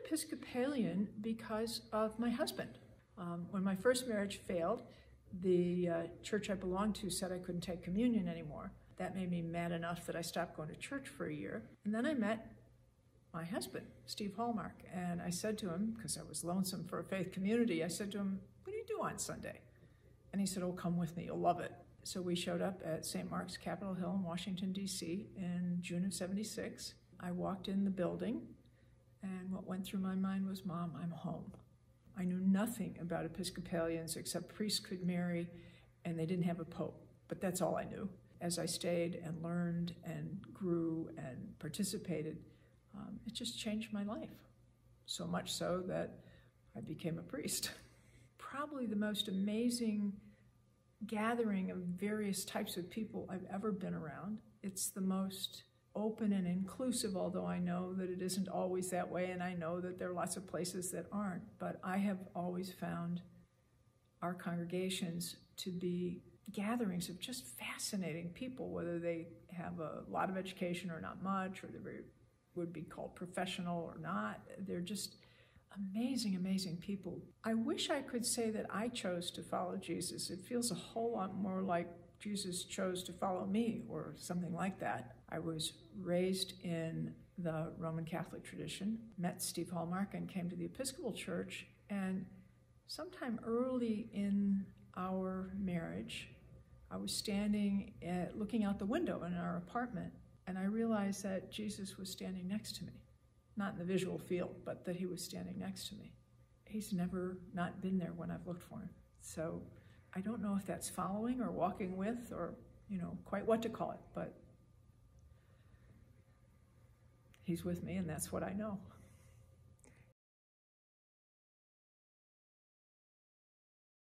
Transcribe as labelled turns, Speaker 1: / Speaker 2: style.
Speaker 1: Episcopalian because of my husband. When my first marriage failed, the church I belonged to said I couldn't take communion anymore. That made me mad enough that I stopped going to church for a year. And then I met my husband, Steve Hallmark, and I said to him, because I was lonesome for a faith community, I said to him, "What do you do on Sunday?" And he said, "Oh, come with me, you'll love it." So we showed up at St. Mark's, Capitol Hill in Washington, D.C. in June of '76. I walked in the building, and what went through my mind was, "Mom, I'm home." I knew nothing about Episcopalians except priests could marry, and they didn't have a pope, but that's all I knew. As I stayed and learned and grew and participated, it just changed my life, so much so that I became a priest. Probably the most amazing gathering of various types of people I've ever been around. It's the most open and inclusive, although I know that it isn't always that way, and I know that there are lots of places that aren't, but I have always found our congregations to be gatherings of just fascinating people, whether they have a lot of education or not much, or they would be called professional or not. They're just amazing, amazing people. I wish I could say that I chose to follow Jesus. It feels a whole lot more like Jesus chose to follow me or something like that. I was raised in the Roman Catholic tradition, met Steve Hallmark and came to the Episcopal Church, and sometime early in our marriage, I was standing looking out the window in our apartment, and I realized that Jesus was standing next to me. Not in the visual field, but that he was standing next to me. He's never not been there when I've looked for him. So I don't know if that's following or walking with or, quite what to call it, but he's with me, and that's what I know.